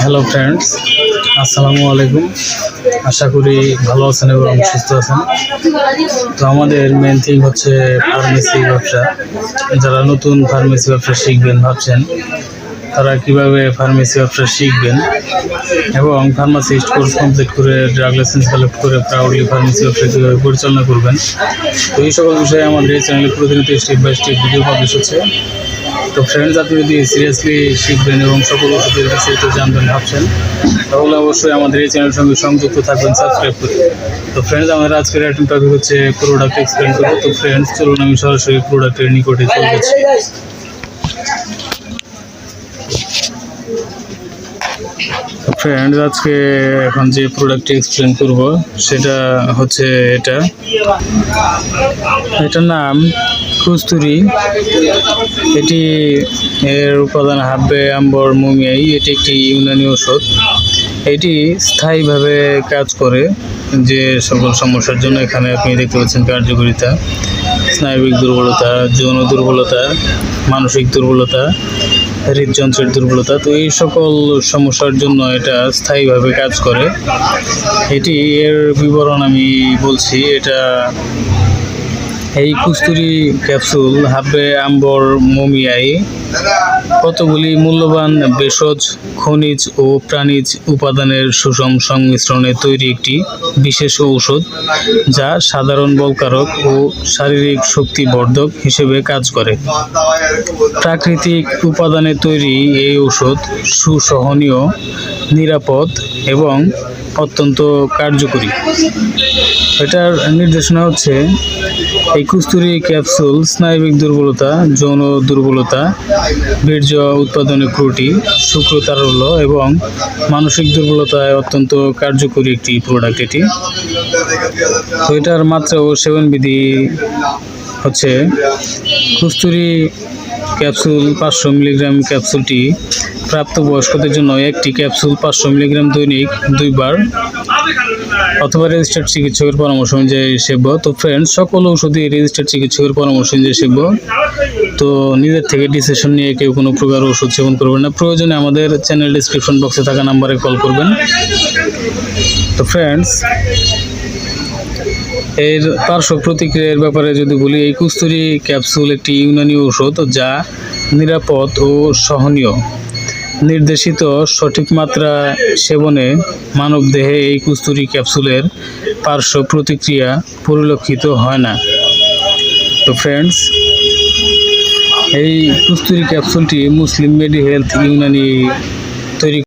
Hello friends, আসসালামু আলাইকুম। আশা করি ভালো আছেন এবং সুস্থ আছেন। তো আমাদের মেন থিং হচ্ছে ফার্মেসি ব্যবসা। যারা নতুন ফার্মেসি ব্যবসা শিখবেন ভাবছেন, তারা কিভাবে ফার্মেসি ব্যবসা শিখবেন এবং ফার্মাসিস্ট কোর্স কমপ্লিট করে ড্রাগ লাইসেন্স কালেক্ট করে প্রাউডলি ফার্মেসি ব্যবসা কীভাবে পরিচালনা করবেন, তো এই সকল বিষয়ে আমাদের এই চ্যানেলে প্রতিনিয়ত step by step video publish হচ্ছে। তো ফ্রেন্ডস, আপনি যদি সিরিয়াসলি শিখবেন এবং সকল ওষুধের বিস্তারিত জানবেন ভাবছেন, তাহলে অবশ্যই আমাদের এই চ্যানেলের সঙ্গে সংযুক্ত থাকবেন সাবস্ক্রাইব করে। তো ফ্রেন্ডস, আমাদের আজকের আইটেম টপিক হচ্ছে প্রোডাক্ট এক্সপ্লেন করবো। তো ফ্রেন্ডস, চলুন আমি সরাসরি প্রোডাক্টের নিকটে চলে যাচ্ছি। ফ্রেন্ডস, আজকে এখন যে প্রোডাক্টটি এক্সপ্লেন করব সেটা হচ্ছে এটার নাম কস্তুরী। এটি এর উপাদান হাব্বে আম্বর মুমিয়াই। এটি একটি ইউনানি ওষুধ। এটি স্থায়ীভাবে কাজ করে যে সকল সমস্যার জন্য। এখানে আপনি দেখতে পাচ্ছেন কার্যকারিতা: স্নায়বিক দুর্বলতা, যৌন দুর্বলতা, মানসিক দুর্বলতা, হৃদযন্ত্রের দুর্বলতা। তো এই সকল সমস্যার জন্য এটা স্থায়ীভাবে কাজ করে। এর বিবরণ আমি বলছি। এই কস্তুরী ক্যাপসুল হাব্বে আম্বর মুমিয়াই কতগুলি মূল্যবান ভেষজ, খনিজ ও প্রাণীজ উপাদানের সুষম সংমিশ্রণে তৈরি একটি বিশেষ ঔষধ, যা সাধারণ বলকারক ও শারীরিক শক্তিবর্ধক হিসেবে কাজ করে। প্রাকৃতিক উপাদানে তৈরি এই ঔষধ সুসহনীয়, নিরাপদ এবং অত্যন্ত কার্যকরী। এটার নির্দেশনা হচ্ছে: এই কস্তুরী ক্যাপসুল স্নায়বিক দুর্বলতা, যৌন দুর্বলতা, বীর্য উৎপাদনে ত্রুটি, শুক্রতারল্য এবং মানসিক দুর্বলতায় অত্যন্ত কার্যকরী একটি প্রোডাক্ট এটি। তো এটার মাত্রা ও সেবনবিধি হচ্ছে: কস্তুরী ক্যাপসুল 500 মিলিগ্রাম। ক্যাপসুলটি প্রাপ্তবয়স্কদের জন্য একটি ক্যাপসুল 500 মিলিগ্রাম দৈনিক 2 বার অথবা রেজিস্টার্ড চিকিৎসকের পরামর্শ অনুযায়ী সেব্য। তো ফ্রেন্ডস, সকল ঔষধই রেজিস্টার্ড চিকিৎসকের পরামর্শ অনুযায়ী সেব্য। তো নিজের থেকে ডিসিশন নিয়ে কেউ কোনো প্রকার ওষুধ সেবন করবেন না। প্রয়োজনে আমাদের চ্যানেল ডিসক্রিপশন বক্সে থাকা নাম্বারে কল করবেন। তো ফ্রেন্ডস, এর পার্শ্ব প্রতিক্রিয়ার ব্যাপারে যদি বলি, এই কস্তুরী ক্যাপসুল একটি ইউনানি ঔষধ যা নিরাপদ ও সহনীয়। নির্দেশিত সঠিক মাত্রা সেবনে মানবদেহে এই কস্তুরী ক্যাপসুলের পার্শ্ব প্রতিক্রিয়া পরিলক্ষিত হয় না। তো ফ্রেন্ডস, এই কস্তুরী ক্যাপসুলটি মুসলিম মেডি হেলথ ইউনানি তৈরি